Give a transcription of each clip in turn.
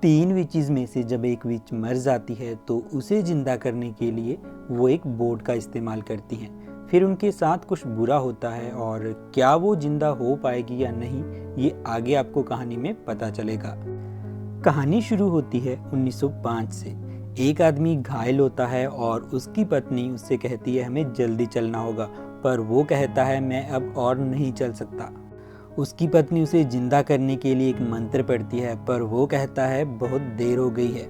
तीन विचेस में से जब एक विच मर जाती है तो उसे जिंदा करने के लिए वो एक बोर्ड का इस्तेमाल करती हैं। फिर उनके साथ कुछ बुरा होता है और क्या वो जिंदा हो पाएगी या नहीं, ये आगे आपको कहानी में पता चलेगा। कहानी शुरू होती है 1905 से। एक आदमी घायल होता है और उसकी पत्नी उससे कहती है हमें जल्दी चलना होगा, पर वो कहता है मैं अब और नहीं चल सकता। उसकी पत्नी उसे जिंदा करने के लिए एक मंत्र पढ़ती है, पर वो कहता है बहुत देर हो गई है।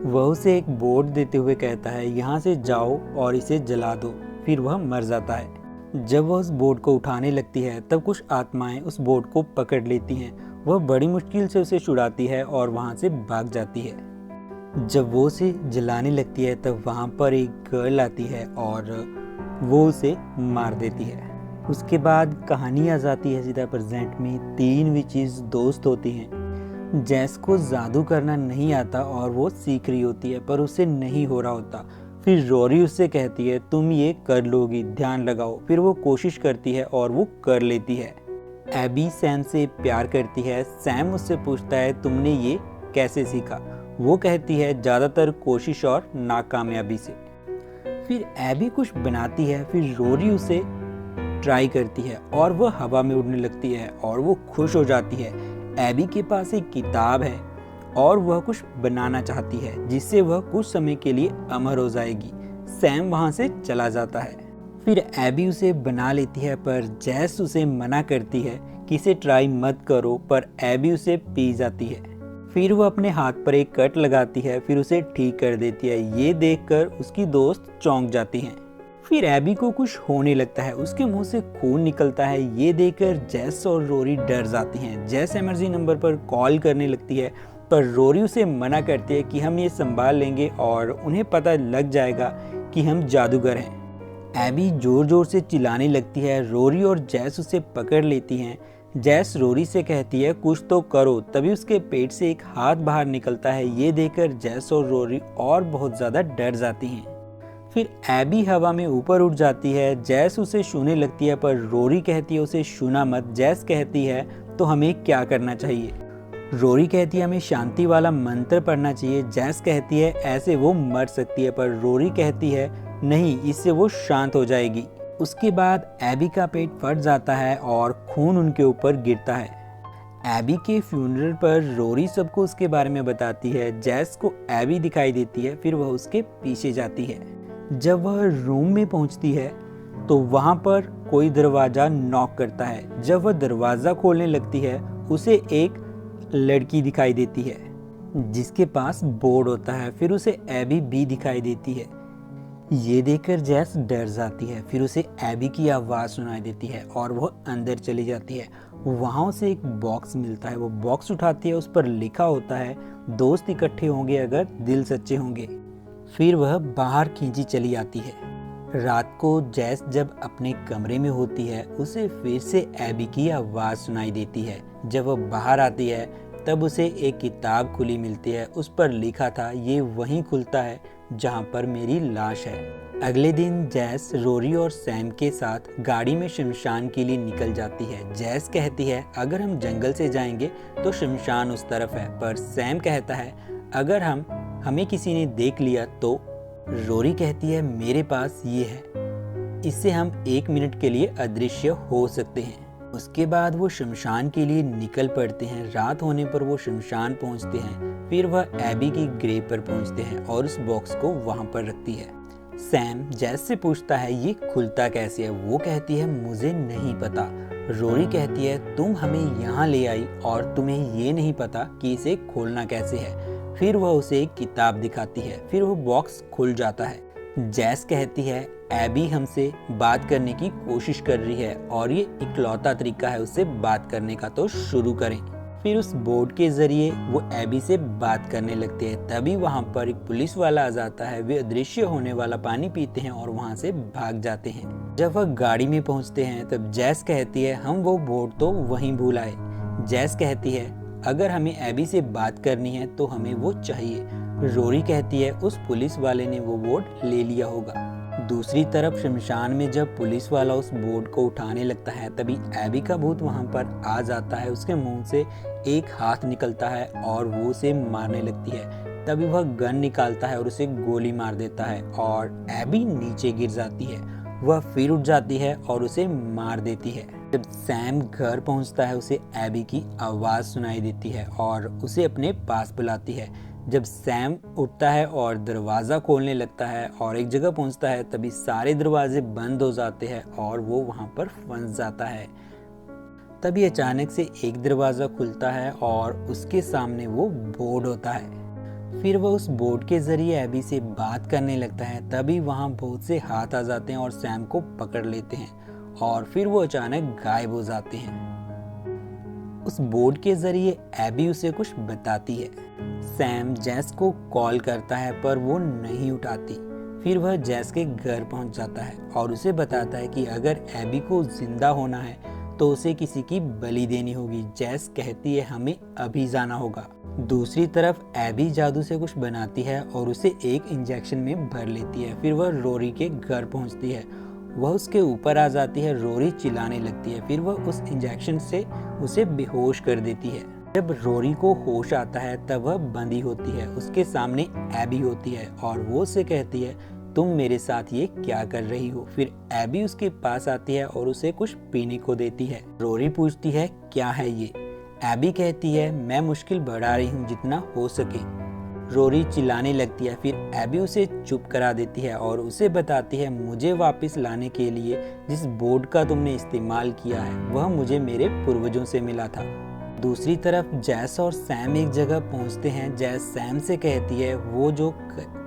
वह उसे एक बोर्ड देते हुए कहता है यहाँ से जाओ और इसे जला दो। फिर वह मर जाता है। जब वह उस बोर्ड को उठाने लगती है तब कुछ आत्माएं उस बोर्ड को पकड़ लेती हैं। वह बड़ी मुश्किल से उसे छुड़ाती है और वहाँ से भाग जाती है। जब वो उसे जलाने लगती है तब वहाँ पर एक गर्ल आती है और वो उसे मार देती है। उसके बाद कहानी आ जाती है सीधा प्रेजेंट में। तीन विचेस दोस्त होती हैं। जैस को जादू करना नहीं आता और वो सीख रही होती है, पर उसे नहीं हो रहा होता। फिर रोरी उससे कहती है तुम ये कर लोगी, ध्यान लगाओ। फिर वो कोशिश करती है और वो कर लेती है। एबी सैम से प्यार करती है। सैम उससे पूछता है तुमने ये कैसे सीखा। वो कहती है ज़्यादातर कोशिश और नाकामयाबी से। फिर एबी कुछ बनाती है। फिर रोरी उसे ट्राई करती है और वह हवा में उड़ने लगती है और वो खुश हो जाती है। एबी के पास एक किताब है और वह कुछ बनाना चाहती है जिससे वह कुछ समय के लिए अमर हो जाएगी। सैम वहां से चला जाता है। फिर एबी उसे बना लेती है, पर जैस उसे मना करती है कि इसे ट्राई मत करो, पर एबी उसे पी जाती है। फिर वह अपने हाथ पर एक कट लगाती है, फिर उसे ठीक कर देती है। ये देखकर उसकी दोस्त चौंक जाती हैं। फिर एबी को कुछ होने लगता है, उसके मुंह से खून निकलता है। ये देखकर जैस और रोरी डर जाती हैं। जैस इमरजेंसी नंबर पर कॉल करने लगती है, पर रोरी उसे मना करती है कि हम ये संभाल लेंगे और उन्हें पता लग जाएगा कि हम जादूगर हैं। एबी जोर जोर से चिल्लाने लगती है। रोरी और जैस उसे पकड़ लेती हैं। जैस रोरी से कहती है कुछ तो करो, तभी उसके पेट से एक हाथ बाहर निकलता है। ये देखकर जैस और रोरी और बहुत ज़्यादा डर जाती हैं। फिर एबी हवा में ऊपर उठ जाती है। जैस उसे छूने लगती है, पर रोरी कहती है उसे छूना मत। जैस कहती है तो हमें क्या करना चाहिए। रोरी कहती है हमें शांति वाला मंत्र पढ़ना चाहिए। जैस कहती है ऐसे वो मर सकती है, पर रोरी कहती है नहीं, इससे वो शांत हो जाएगी। उसके बाद एबी का पेट फट जाता है और खून उनके ऊपर गिरता है। एबी के फ्यूनरल पर रोरी सबको उसके बारे में बताती है। जैस को एबी दिखाई देती है, फिर वह उसके पीछे जाती है। जब वह रूम में पहुंचती है तो वहां पर कोई दरवाजा नॉक करता है। जब वह दरवाजा खोलने लगती है उसे एक लड़की दिखाई देती है जिसके पास बोर्ड होता है। फिर उसे एबी भी दिखाई देती है। ये देखकर जैस डर जाती है। फिर उसे एबी की आवाज़ सुनाई देती है और वह अंदर चली जाती है। वहाँ उसे एक बॉक्स मिलता है। वो बॉक्स उठाती है, उस पर लिखा होता है दोस्त इकट्ठे होंगे अगर दिल सच्चे होंगे। फिर वह बाहर खींची चली आती है। रात को जैस जब अपने कमरे में होती है उसे फिर से एबी की आवाज़ सुनाई देती है। जब वह बाहर आती है तब उसे एक किताब खुली मिलती है। उस पर लिखा था ये वहीं खुलता है जहां पर मेरी लाश है। अगले दिन जैस रोरी और सैम के साथ गाड़ी में शमशान के लिए निकल जाती है। जैस कहती है अगर हम जंगल से जाएंगे तो शमशान उस तरफ है, पर सैम कहता है अगर हमें किसी ने देख लिया तो। रोरी कहती है मेरे पास ये है, इससे हम 1 मिनट के लिए अदृश्य हो सकते हैं। उसके बाद वो शमशान के लिए निकल पड़ते हैं। रात होने पर वो शमशान पहुंचते हैं। फिर वह एबी की ग्रेव पर पहुंचते हैं और उस बॉक्स को वहां पर रखती है। सैम जैस से पूछता है ये खुलता कैसे है। वो कहती है मुझे नहीं पता। रोरी कहती है तुम हमें यहाँ ले आई और तुम्हें ये नहीं पता कि इसे खोलना कैसे है। फिर वह उसे एक किताब दिखाती है। फिर वो बॉक्स खुल जाता है। जैस कहती है एबी हमसे बात करने की कोशिश कर रही है और ये इकलौता तरीका है उससे बात करने का, तो शुरू करें। फिर उस बोर्ड के जरिए वो एबी से बात करने लगते हैं। तभी वहां पर एक पुलिस वाला आ जाता है। वे अदृश्य होने वाला पानी पीते हैं और वहां से भाग जाते हैं। जब वह गाड़ी में पहुंचते हैं तब जैस कहती है हम वो बोर्ड तो वहीं भूल आए। जैस कहती है अगर हमें एबी से बात करनी है तो हमें वो चाहिए। रोरी कहती है उस पुलिस वाले ने वो बोर्ड ले लिया होगा। दूसरी तरफ शमशान में जब पुलिस वाला उस बोर्ड को उठाने लगता है तभी एबी का भूत वहां पर आ जाता है। उसके मुंह से एक हाथ निकलता है और वो उसे मारने लगती है। तभी वह गन निकालता है और उसे गोली मार देता है और एबी नीचे गिर जाती है। वह फिर उठ जाती है और उसे मार देती है। जब सैम घर पहुंचता है उसे एबी की आवाज़ सुनाई देती है और उसे अपने पास बुलाती है। जब सैम उठता है और दरवाज़ा खोलने लगता है और एक जगह पहुंचता है तभी सारे दरवाजे बंद हो जाते हैं और वो वहां पर फंस जाता है। तभी अचानक से एक दरवाज़ा खुलता है और उसके सामने वो बोर्ड होता है। फिर वह उस बोर्ड के जरिए एबी से बात करने लगता है। तभी वहां बहुत से हाथ आ जाते हैं और सैम को पकड़ लेते हैं और फिर वो अचानक गायब हो जाते हैं। उस बोर्ड के जरिए एबी उसे कुछ बताती है। सैम जैस को कॉल करता है पर वो नहीं उठाती। फिर वह जैस के घर पहुंच जाता है और उसे बताता है कि अगर एबी को जिंदा होना है तो उसे किसी की बलि देनी होगी। जैस कहती है हमें अभी जाना होगा। दूसरी तरफ एबी जादू से कुछ बनाती है और उसे एक इंजेक्शन में भर लेती है। फिर वह रोरी के घर पहुंचती है। वह उसके ऊपर आ जाती है। रोरी चिल्लाने लगती है। फिर वह उस इंजेक्शन से उसे बेहोश कर देती है। जब रोरी को होश आता है तब वह बंदी होती है। उसके सामने एबी होती है और वो उसे कहती है तुम मेरे साथ ये क्या कर रही हो। फिर एबी उसके पास आती है और उसे कुछ पीने को देती है। रोरी पूछती है क्या है ये। एबी कहती है मैं मुश्किल बढ़ा रही हूँ जितना हो सके। रोरी चिल्लाने लगती है। फिर एबी उसे चुप करा देती है और उसे बताती है मुझे वापस लाने के लिए जिस बोर्ड का तुमने इस्तेमाल किया है वह मुझे मेरे पूर्वजों से मिला था। दूसरी तरफ जैस और सैम एक जगह पहुंचते हैं। जैस सैम से कहती है वो जो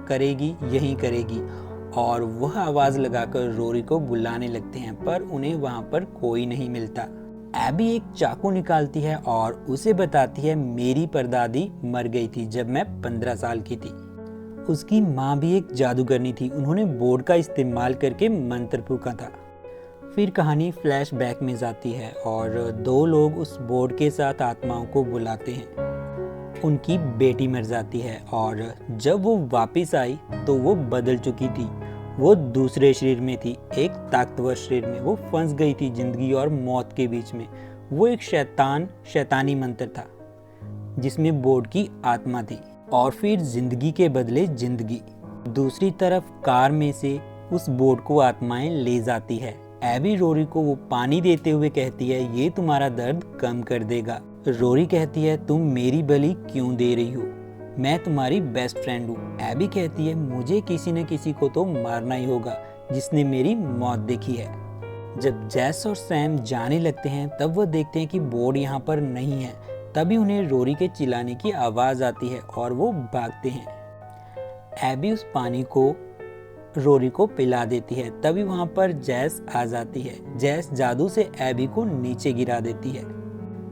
करेगी यही करेगी और वह आवाज लगाकर रोरी को बुलाने लगते हैं पर उन्हें वहां पर कोई नहीं मिलता। एबी एक चाकू निकालती है और उसे बताती है मेरी परदादी मर गई थी जब मैं 15 साल की थी। उसकी माँ भी एक जादूगरनी थी। उन्होंने बोर्ड का इस्तेमाल करके मंत्र फूंका था। फिर कहानी फ्लैशबैक में जाती है और दो लोग उस बोर्ड के साथ आत्माओं को बुलाते हैं। उनकी बेटी मर जाती है और जब वो वापस आई तो वो बदल चुकी थी। वो दूसरे शरीर में थी, एक ताकतवर शरीर में। वो फंस गई थी जिंदगी और मौत के बीच में। वो एक शैतानी मंत्र था जिसमें बोर्ड की आत्मा थी और फिर जिंदगी के बदले जिंदगी। दूसरी तरफ कार में से उस बोर्ड को आत्माएं ले जाती है। एबी रोरी को वो पानी देते हुए कहती है ये तुम्हारा दर्द कम कर देगा। रोरी कहती है तुम मेरी बलि क्यों दे रही हो, मैं तुम्हारी बेस्ट फ्रेंड हूँ। एबी कहती है मुझे किसी न किसी को तो मारना ही होगा जिसने मेरी मौत देखी है। जब जैस और सैम जाने लगते हैं तब वह देखते हैं कि बोर्ड यहाँ पर नहीं है। तभी उन्हें रोरी के चिल्लाने की आवाज आती है और वो भागते हैं। एबी उस पानी को रोरी को पिला देती है। तभी वहां पर जैस आ जाती है। जैस जादू से एबी को नीचे गिरा देती है।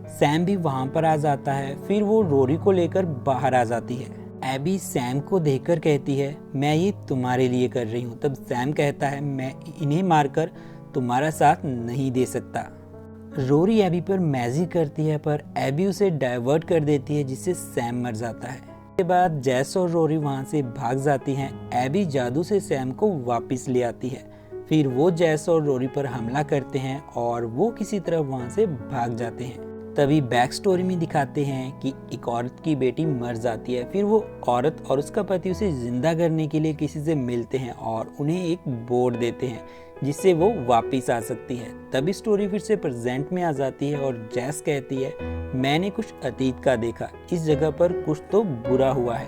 सैम भी वहां पर आ जाता है। फिर वो रोरी को लेकर बाहर आ जाती है। एबी सैम को देखकर कहती है मैं ये तुम्हारे लिए कर रही हूँ। तब सैम कहता है मैं इन्हें मारकर तुम्हारा साथ नहीं दे सकता। रोरी एबी पर मैजिक करती है पर एबी उसे डाइवर्ट कर देती है जिससे सैम मर जाता है। के बाद जैस और रोरी वहां से भाग जाती हैं। एबी जादू से सैम को वापस ले आती है। फिर वो जैस और रोरी पर हमला करते हैं और वो किसी तरह वहां से भाग जाते हैं। तभी बैक स्टोरी में दिखाते हैं कि एक औरत की बेटी मर जाती है। फिर वो औरत और उसका पति उसे जिंदा करने के लिए किसी से मिलते हैं और उन्हें एक बोर्ड देते हैं जिससे वो वापस आ सकती है। तभी स्टोरी फिर से प्रेजेंट में आ जाती है और जैस कहती है मैंने कुछ अतीत का देखा, इस जगह पर कुछ तो बुरा हुआ है।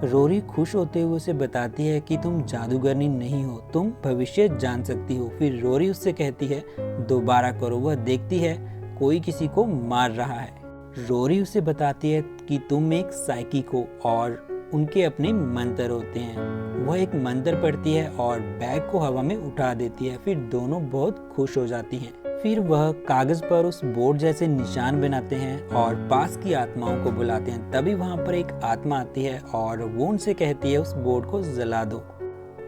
रोरी खुश होते हुए उसे बताती है कि तुम जादूगरनी नहीं हो, तुम भविष्य जान सकती हो। फिर रोरी उससे कहती है दोबारा करो। वह देखती है कोई किसी को मार रहा है। रोरी उसे बताती है कि तुम एक साइकिक हो और उनके अपने मंत्र होते हैं। वह एक मंत्र पढ़ती है और बैग को हवा में उठा देती है। फिर दोनों बहुत खुश हो जाती हैं। फिर वह कागज पर उस बोर्ड जैसे निशान बनाते हैं और पास की आत्माओं को बुलाते हैं। तभी वहां पर एक आत्मा आती है और वो उनसे कहती है उस बोर्ड को जला दो।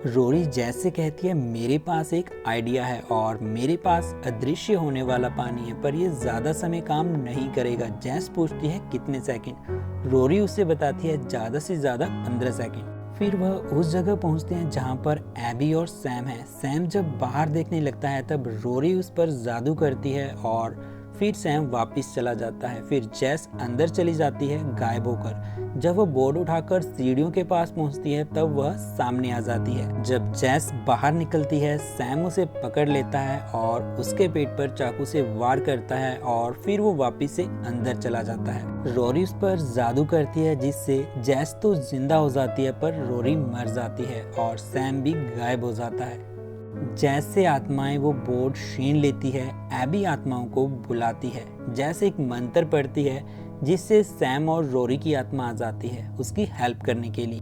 रोरी जैसे कहती है मेरे पास एक आइडिया है और मेरे पास अदृश्य होने वाला पानी है पर यह ज्यादा समय काम नहीं करेगा। जैस पूछती है कितने सेकंड। रोरी उसे बताती है ज्यादा से ज्यादा 15 सेकंड। फिर वह उस जगह पहुंचते हैं जहां पर एबी और सैम है। सैम जब बाहर देखने लगता है तब रोरी उस पर जादू करती है और फिर सैम वापस चला जाता है। फिर जैस अंदर चली जाती है गायब होकर। जब वह बोर्ड उठाकर सीढ़ियों के पास पहुंचती है तब वह सामने आ जाती है। जब जैस बाहर निकलती है सैम उसे पकड़ लेता है और उसके पेट पर चाकू से वार करता है और फिर वो वापस से अंदर चला जाता है। रोरी उस पर जादू करती है जिससे जैस तो जिंदा हो जाती है पर रोरी मर जाती है और सैम भी गायब हो जाता है। जैसे आत्माएं वो बोर्ड छीन लेती है, एबी आत्माओं को बुलाती है। जैसे एक मंत्र पढ़ती है जिससे सैम और रोरी की आत्मा आ जाती है उसकी हेल्प करने के लिए।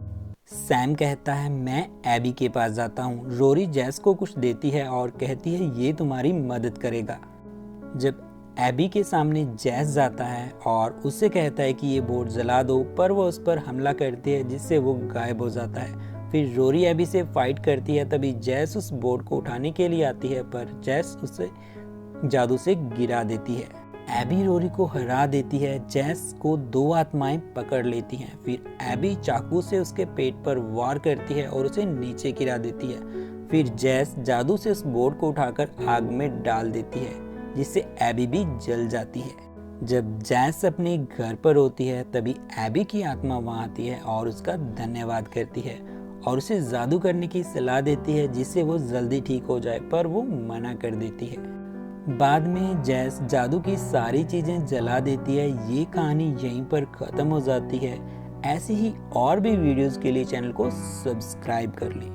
सैम कहता है मैं एबी के पास जाता हूँ। रोरी जैस को कुछ देती है और कहती है ये तुम्हारी मदद करेगा। जब एबी के सामने जैस जाता है और उससे कहता है कि ये बोर्ड जला दो, पर वो उस पर हमला करती है जिससे वो गायब हो जाता है। फिर रोरी एबी से फाइट करती है। तभी जैस उस बोर्ड को उठाने के लिए आती है पर जैस उसे जादू से गिरा देती है। एबी रोरी को हरा देती है। जैस को दो आत्माएं पकड़ लेती हैं। फिर एबी चाकू से उसके पेट पर वार करती है और उसे नीचे गिरा देती है। फिर जैस जादू से उस बोर्ड को उठाकर आग में डाल देती है जिससे एबी भी जल जाती है। जब जैस अपने घर पर होती है तभी एबी की आत्मा वहां आती है और उसका धन्यवाद करती है और उसे जादू करने की सलाह देती है जिससे वो जल्दी ठीक हो जाए, पर वो मना कर देती है। बाद में जैस जादू की सारी चीजें जला देती है। ये कहानी यहीं पर खत्म हो जाती है। ऐसी ही और भी वीडियोस के लिए चैनल को सब्सक्राइब कर लें।